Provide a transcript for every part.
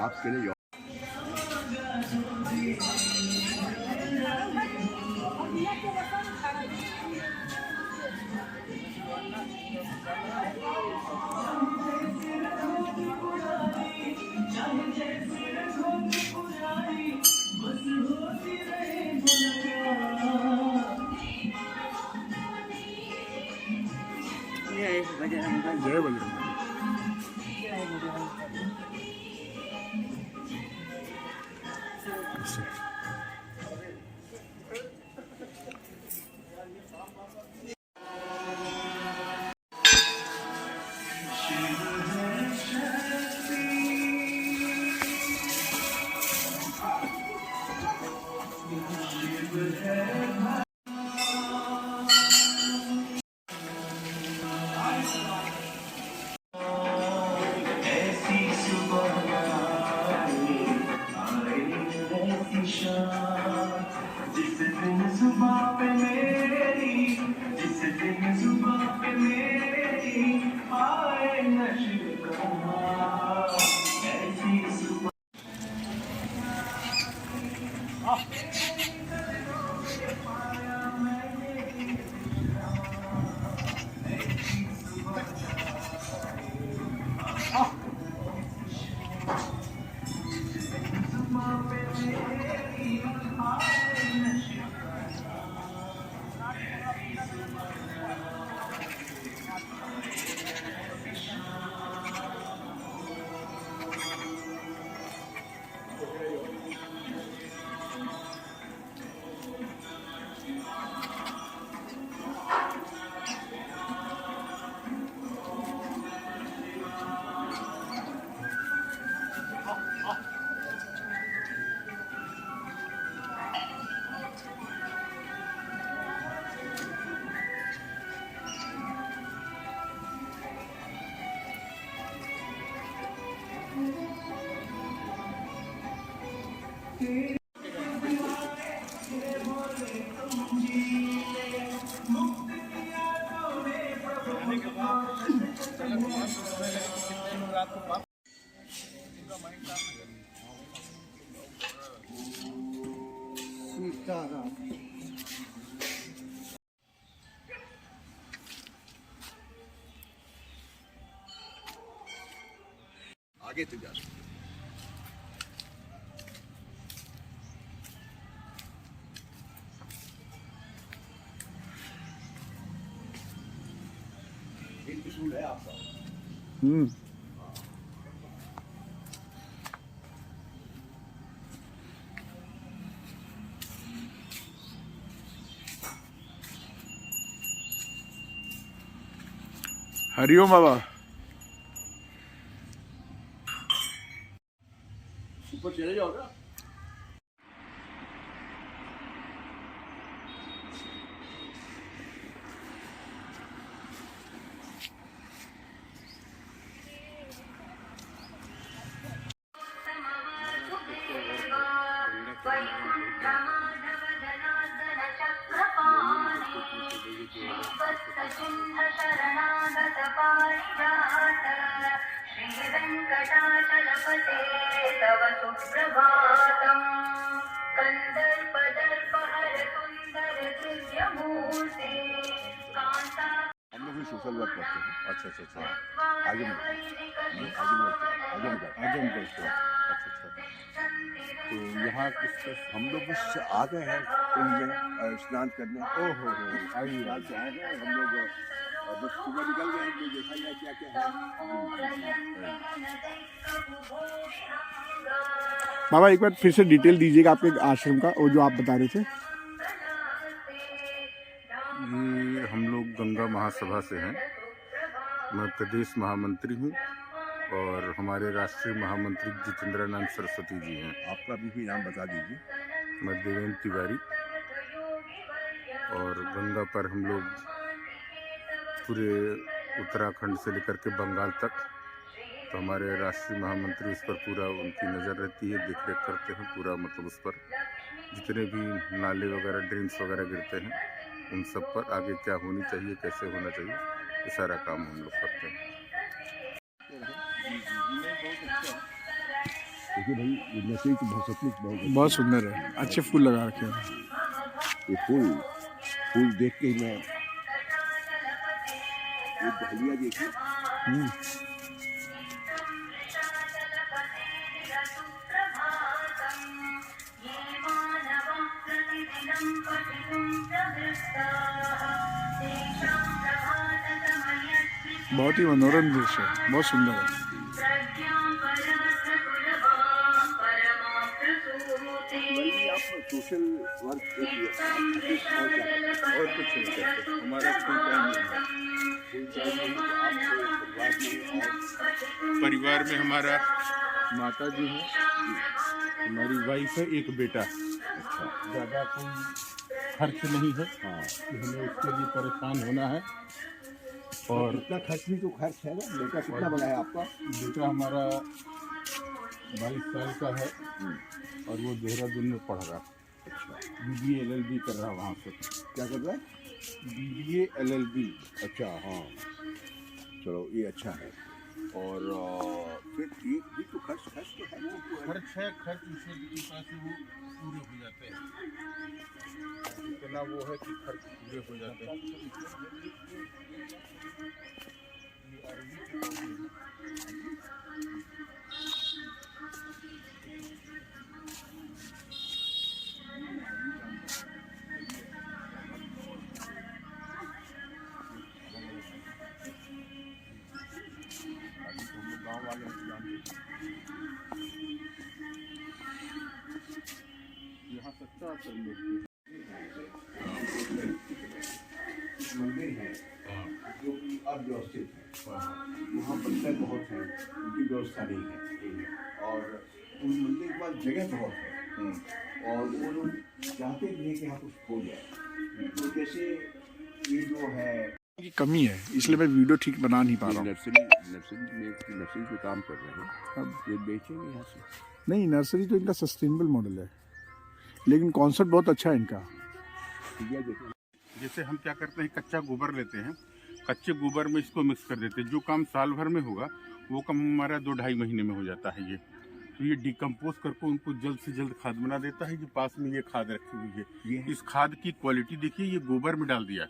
आपके लिए जय बजरंग। जिस दिन सुबह पे मेरी आए नशा ऐसी सुबह। आगे तो जा एक स्कूल है आपका। हरिओम बाबा। ऊपर चले जाओ ना। श्री वेंकटाचलपते तव सुप्रभातम् कंदर्पदर्पहर सुंदर दिव्यमूर्ते कांता। हम लोग भी सोशल वर्क करते हैं। अच्छा अच्छा अच्छा। आजमगढ़ से। अच्छा अच्छा। तो यहाँ हम लोग बस आ गए हैं कुंभ में स्नान करने। ओहो हो आइए आज आए हैं हम लोग बस सुबह निकल गए हैं। देखा जाए क्या क्या है। बाबा एक बार फिर से डिटेल दीजिएगा आपके आश्रम का वो जो आप बता रहे थे। ये हम लोग गंगा महासभा से हैं। मैं प्रदेश महामंत्री हूँ और हमारे राष्ट्रीय महामंत्री जितेंद्रानंद सरस्वती जी हैं। आपका भी नाम बता दीजिए। मैं देवेंद्र तिवारी। और गंगा पर हम लोग पूरे उत्तराखंड से लेकर के बंगाल तक। तो हमारे राष्ट्रीय महामंत्री उस पर पूरा उनकी नज़र रहती है, देख रेख करते हैं पूरा, मतलब उस पर जितने भी नाले वगैरह ड्रेन्स वगैरह गिरते हैं उन सब पर आगे क्या होनी चाहिए, कैसे होना चाहिए, ये सारा काम हम लोग करते हैं। देखिए भाई, ये नर्सरी तो बहुत सचमुच बहुत सुंदर है, अच्छे फूल लगा रखे हैं। ये फूल देख के ही मैं, ये दहलिया देखी, बहुत ही मनोरम दृश्य है, बहुत सुंदर है। आप सोशल वर्क और कुछ नहीं करते, हमारा फुल टाइम परिवार में हमारा माता जी है, हमारी वाइफ है, एक बेटा। अच्छा, ज़्यादा कोई खर्च नहीं है, हाँ, कि हमें उसके लिए परेशान होना है। और इतना खर्च भी तो खर्च है ना। बेटा कितना बड़ा है आपका? बेटा हमारा 22 साल का है और वो देहरादून में पढ़ रहा, BBA LLB कर रहा वहाँ से। क्या कर रहा है? BBA LLB। अच्छा, हाँ, चलो ये अच्छा है। और फिर एक भी तो खर्च तो है ना। खर्च है, खर्च ईश्वर की कृपा से वो पूरे हो जाते हैं, इतना वो है कि खर्च पूरे हो जाते हैं। ये अरबी के पौधे हैं। गाँव वाले यहाँ सच्चा मंदिर है जो कि अव्यवस्थित है, वहाँ बंदर बहुत हैं, उनकी व्यवस्था नहीं है, और उन मंदिर के पास जगह बहुत है, और वो लोग चाहते भी हैं कि यहाँ कुछ हो जाए। तो जैसे ये जो है की कमी है, इसलिए मैं वीडियो ठीक बना नहीं पा रहा हूँ। नर्सरी पे काम कर रहे हैं, अब ये बेचेंगे यहाँ से। नहीं, नर्सरी तो इनका सस्टेनेबल मॉडल है, लेकिन कॉन्सेप्ट बहुत अच्छा है इनका। जैसे हम क्या करते हैं, कच्चा गोबर लेते हैं, कच्चे गोबर में इसको मिक्स कर देते हैं। जो काम साल भर में होगा वो काम हमारा 2-2.5 महीने में हो जाता है। ये तो ये डिकम्पोज करके उनको जल्द से जल्द खाद बना देता है। जो पास में ये खाद रखी हुई है, इस खाद की क्वालिटी देखिए, ये गोबर में डाल दिया।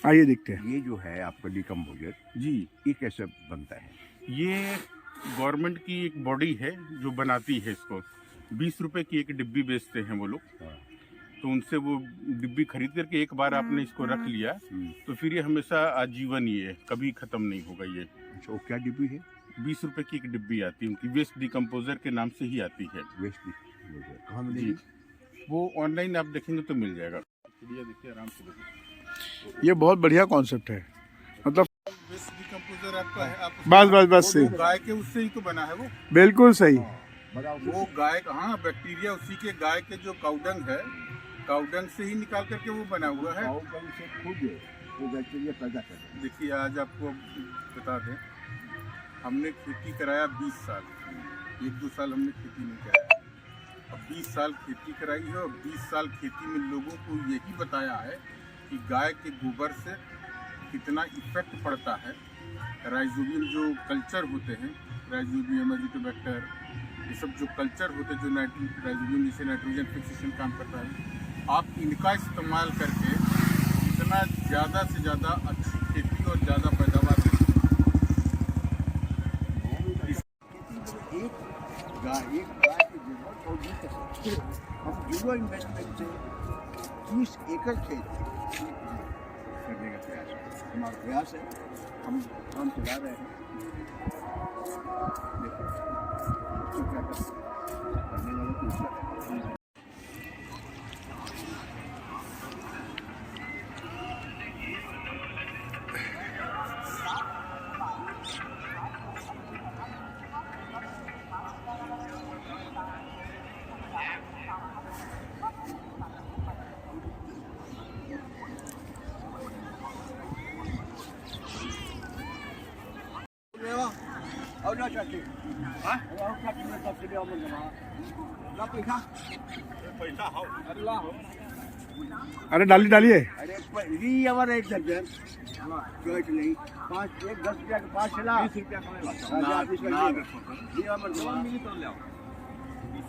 आइए देखते हैं। ये जो है आपका डिकम्पोजर जी, ये कैसे बनता है? ये गवर्नमेंट की एक बॉडी है जो बनाती है इसको। 20 रुपए की एक डिब्बी बेचते हैं वो लोग, तो उनसे वो डिब्बी खरीद करके एक बार आपने इसको रख लिया तो फिर ये हमेशा आजीवन ये कभी ख़त्म नहीं होगा। ये अच्छा, वो क्या डिब्बी है? 20 रुपए की एक डिब्बी आती है उनकी, वेस्ट डिकम्पोजर के नाम से ही आती है। वेस्ट डिकम्पोजर कहाँ जी, मिलेगी? वो ऑनलाइन आप देखेंगे तो मिल जाएगा। देखिए आराम से देखिए, ये बहुत बढ़िया कॉन्सेप्ट है, मतलब वेस्ट डिकम्पोजर आपका है। आप बस सही, गाय के उससे ही तो बना है वो। बिल्कुल सही। वो गाय, हाँ, बैक्टीरिया उसी के, गाय के जो काउडंग है, काउडंग से ही निकाल करके वो बना हुआ है। काउडंग से खुद वो बैक्टीरिया पैदा कर रहे हैं। देखिए, आज आपको बता दें, हमने खेती कराया 20 साल, 1-2 साल हमने खेती नहीं कराया। अब 20 साल खेती कराई है और 20 साल खेती में लोगों को यही बताया है कि गाय के गोबर से कितना इफेक्ट पड़ता है। राइजोबियम जो कल्चर होते हैं, राइजोबियम, एजिटोबैक्टर, ये सब जो कल्चर होते हैं, जो राइजोबियम जिसे नाइट्रोजन फिक्सेशन काम करता है, आप इनका इस्तेमाल करके जितना ज़्यादा से ज़्यादा अच्छी खेती और ज़्यादा पैदावार एक गाय की जरूरत और भी कर सकते हैं। हम जीरो इन्वेस्टमेंट से 30 एकड़ खेत करने का प्रयास, हमारा प्रयास है, हम काम चला रहे हैं। देखो क्या करने वालों को ऊपर है। เอาเนื้อจัดสิเอาจัดเนื้อจัดเดียวมันจะมารับไปค่ะไปท่าเขาอะไรล่ะ अरे डालिए अरे री हमारा एक दर्जन जोइट नहीं 5 1 10 रुपया का 5 चला 20 रुपया का ना ये हमारे जवान मिली तो ले आओ 20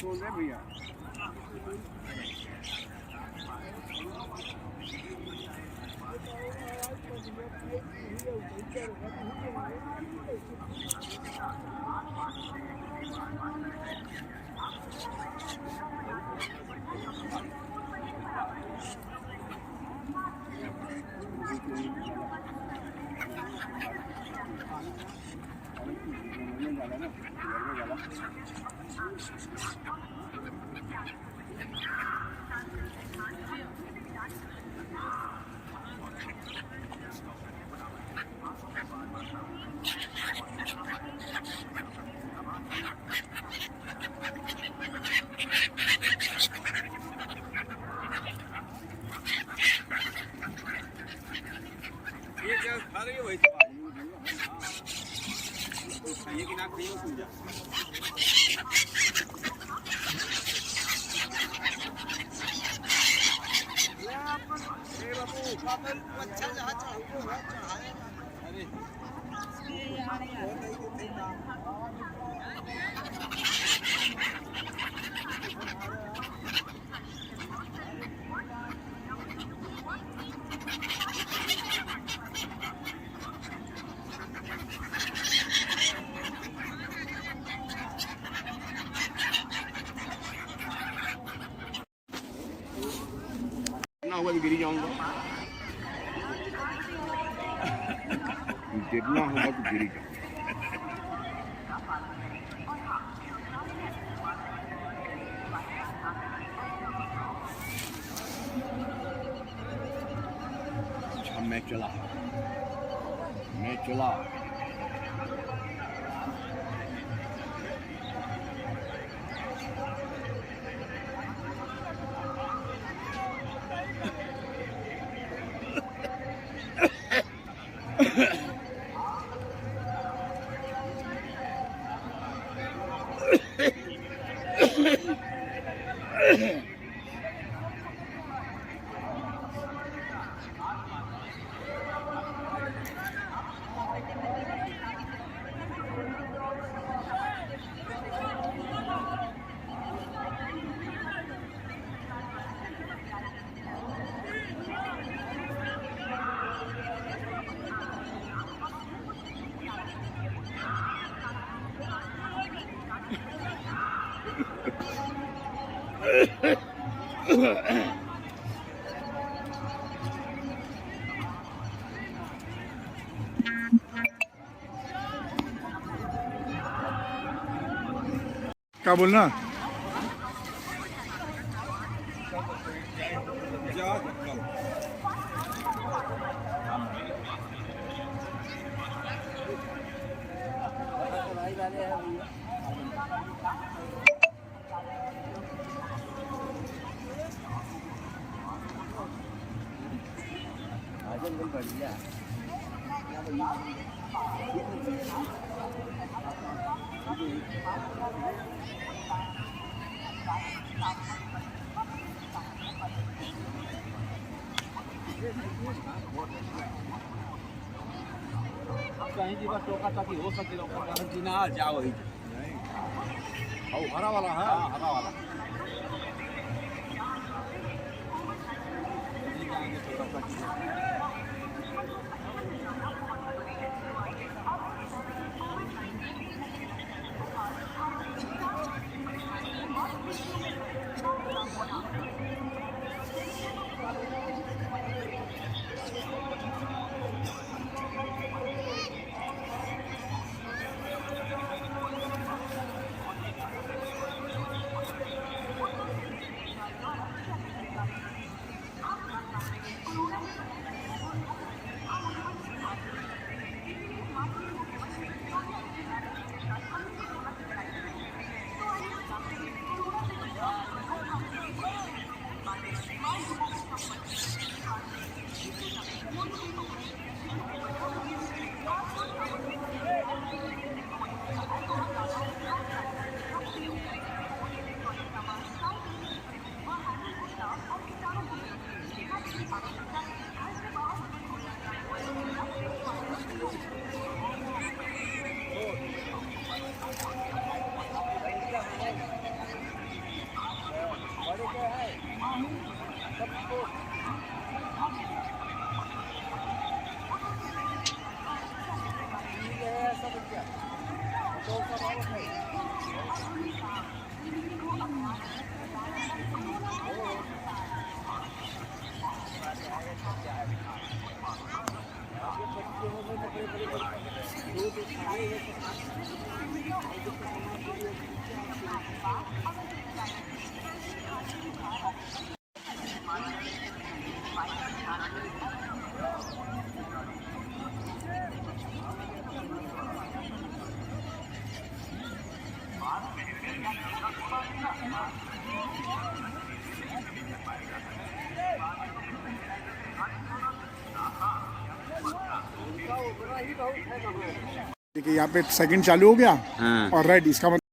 सुन रहे भैया खा रही हो वैसे खाइए कि ना खाइए पूजा अच्छा जहाँ चढ़ाए अरे ना होगा तो गिरी जाऊंगा गिरना होगा तो गिरी जाऊंगा मैं चला क्या बोलना बढ़िया कहीं जी बस टोका ताकि हो सके जी ना जाओ ही हरा वाला है हरा वाला देखिए यहाँ पे सेकंड चालू हो गया हाँ। और रेड, इसका मतलब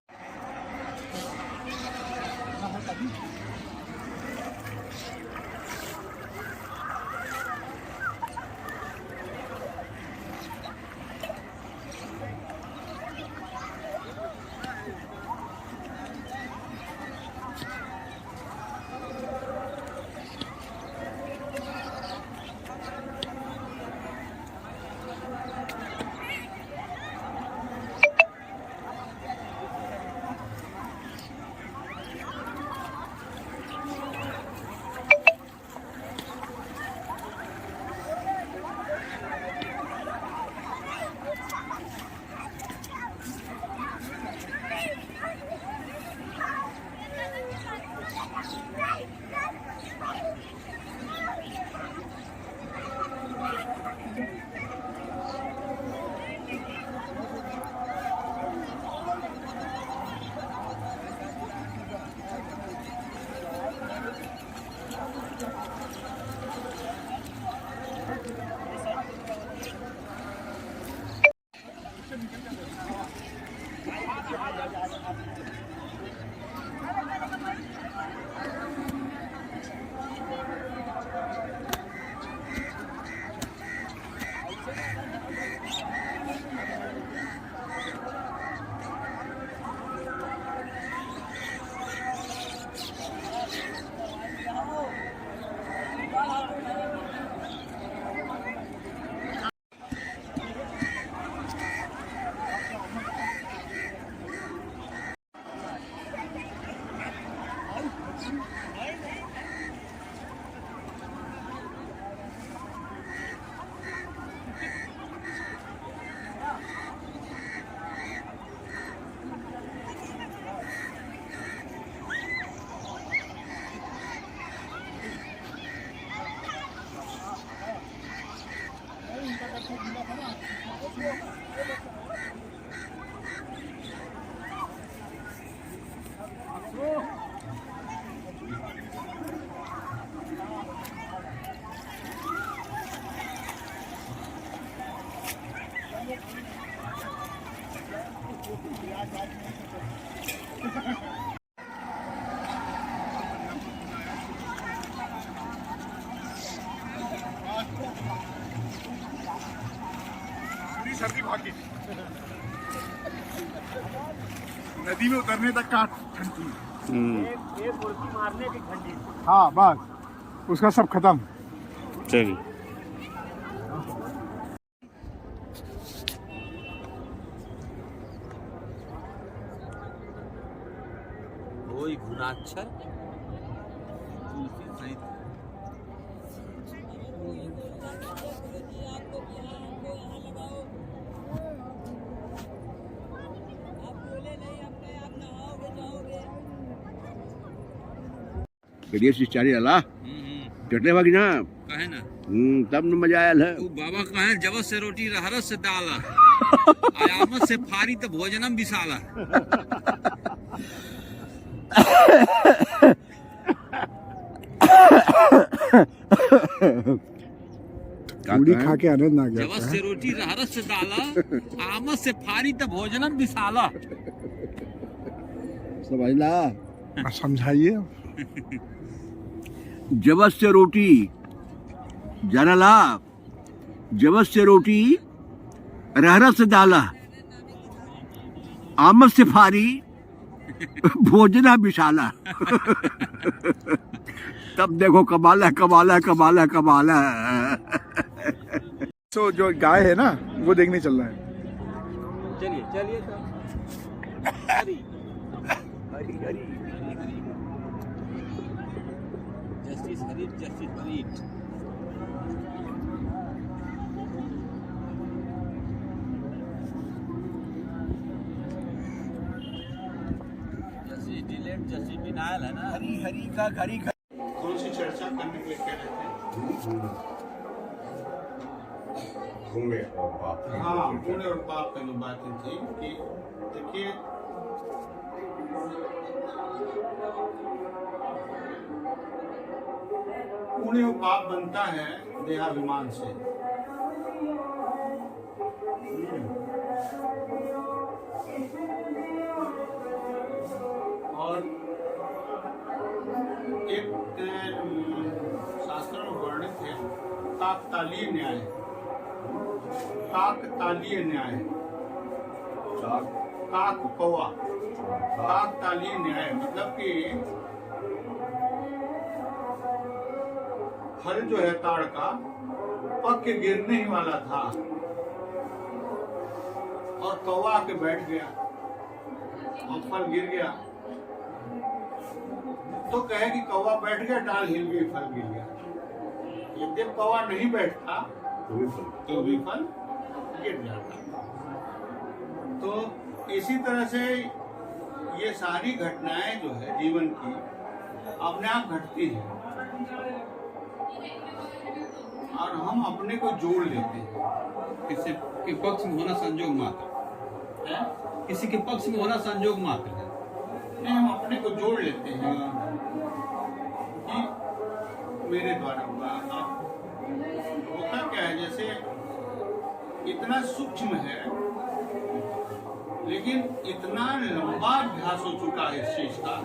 सर्दी भागी नदी में उतरने तक का ठंडी। हाँ बस उसका सब खत्म। चलिए वही घुनाक्षर तुलसी सहित बढ़िया से चारी अला चटने बाकी ना कहे ना तब न मजा आयल है। तू बाबा कहे जब से रोटी रहरस से डाला आयामत से फारी तो भोजनम विशाला। पूरी खा के आनंद आ जब गया से रोटी रहरस से डाला आमद से फारी तो भोजनम विशाला। समझला समझाइए। जबस से रोटी जरा ला जवस से रोटी रहरा से दाला आमद से फारी भोजना विशाला। तब देखो कमाल है कमाल है कमाल है कमाल है। तो जो गाय है ना वो देखने चल रहा है। चलिए चलिए सर। हरी हरी हरी जस्टिस हरी जस्टिस हरी। जस्टिस डिलेट जस्टिस डिनायल है ना। हरी हरी का घरी घरी। कौन सी चर्चा करने के लिए कह रहे थे? हाँ, पुण्य और पाप का जो बातें थी कि देखिए पुण्य और पाप बनता है देहाभिमान से। और एक शास्त्र में वर्णित है काकतालीय न्याय। काकतालीय न्याय, काक कौवा, काकतालीय न्याय मतलब कि फल जो है ताड़ का पक के गिरने ही वाला था और कौवा आके बैठ गया और फल गिर गया। तो कहे कि कौवा बैठ गया, डाल हिल गई, फल गिर गया। यदि कौवा नहीं बैठता तो भी फल गिर जाता। तो इसी तरह से ये सारी घटनाएं जो है जीवन की अपने आप घटती हैं और हम अपने को जोड़ लेते हैं। किसी के पक्ष में होना संजोग मात्र हैं? किसी के पक्ष में होना संजोग मात्र है। नहीं, हम अपने को जोड़ लेते हैं कि मेरे द्वारा हुआ। अब होता क्या है, जैसे इतना सूक्ष्म है लेकिन इतना लंबा अभ्यास हो चुका है इस चीज का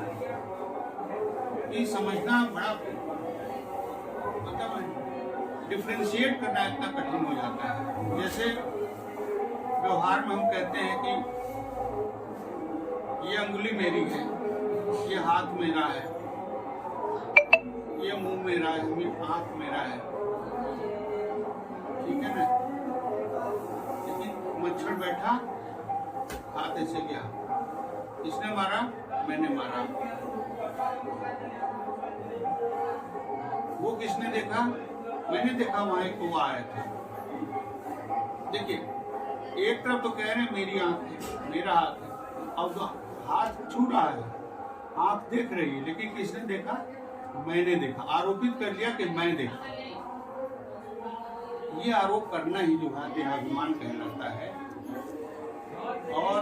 कि समझना बड़ा मतलब डिफ्रेंशिएट करना इतना कठिन हो जाता है। जैसे व्यवहार में हम कहते हैं कि ये अंगुली मेरी है, ये हाथ मेरा है, ये मुंह मेरा है, आंख मेरा है, ठीक है ना। लेकिन मच्छर बैठा, हाथ ऐसे गया, इसने मारा, मैंने मारा। वो किसने देखा? मैंने देखा, वहां एक कौवा आया था। देखिए, एक तरफ तो कह रहे हैं मेरी आंख है, मेरा हाथ है, अब तो हाथ छू रहा है, आंख देख रही है, लेकिन किसने देखा? मैंने देखा। आरोपित कर लिया कि मैं देखा। ये आरोप करना ही जो है देहाभिमान कहलाता है। और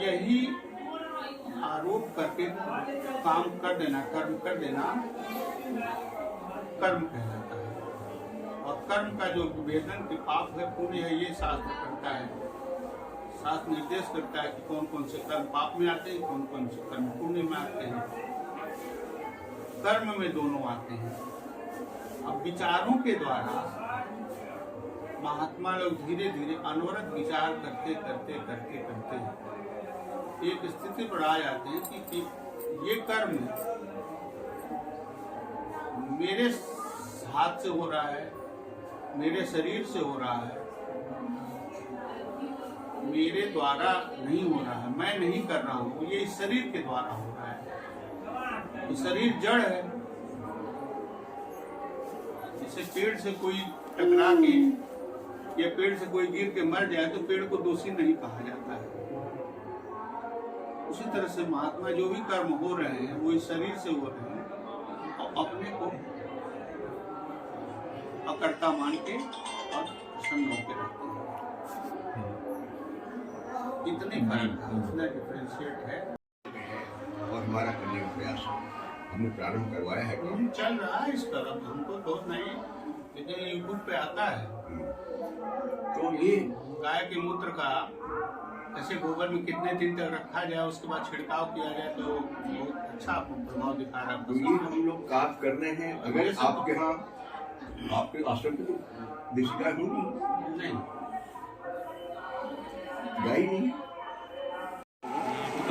यही आरोप करके काम कर देना, कर्म कर देना, कर्म कहलाता है। और कर्म का जो विभेदन के पाप है पुण्य है, ये शास्त्र करता है। शास्त्र निर्देश करता है कि कौन कौन से कर्म पाप में आते हैं, कौन कौन से कर्म पुण्य में आते हैं। कर्म में दोनों आते हैं। अब विचारों के द्वारा महात्मा लोग धीरे धीरे अनवरत विचार करते करते करते करते एक स्थिति पर आ जाते हैं कि ये कर्म मेरे हाथ से हो रहा है, मेरे शरीर से हो रहा है, मेरे द्वारा नहीं हो रहा है, मैं नहीं कर रहा हूँ, ये इस शरीर के द्वारा हो रहा है। ये शरीर जड़ है। जैसे पेड़ से कोई टकरा के या पेड़ से कोई गिर के मर जाए तो पेड़ को दोषी नहीं कहा जाता है। उसी तरह से महात्मा जो भी कर्म हो रहे हैं वो इस शरीर से हो रहे हैं और अपने को अकर्ता मान के और प्रसन्न होकर रहते हैं। इतने फर्क है, इतना डिफरेंशिएट है। और हमारा करने का प्रयास हमने प्रारंभ करवाया है। चल रहा है इस तरफ, हमको तो नहीं, लेकिन यूट्यूब पे आता है। तो ये गाय के मूत्र का ऐसे गोबर में कितने दिन तक रखा जाए, उसके बाद छिड़काव किया जाए तो बहुत अच्छा प्रभाव दिखा रहा है। तो ये हम लोग काम कर रहे हैं। अगर आपके यहाँ आपके आश्रम में तो देसी गाय होगी नहीं गाय नहीं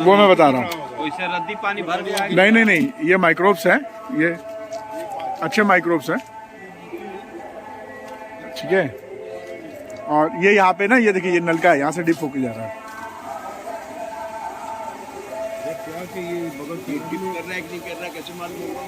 वो मैं बता रहा हूँ। वैसे रद्दी पानी भर गया नहीं नहीं नहीं, ये माइक्रोब्स हैं, ये अच्छे माइक्रोब्स हैं, ठीक है। और ये यहाँ पे ना, ये देखिए ये नलका है, यहाँ से डिप होके जा रहा है। क्या कि ये बगल से डिप कर रहा है कि नहीं कर रहा है कैसे मालूम होगा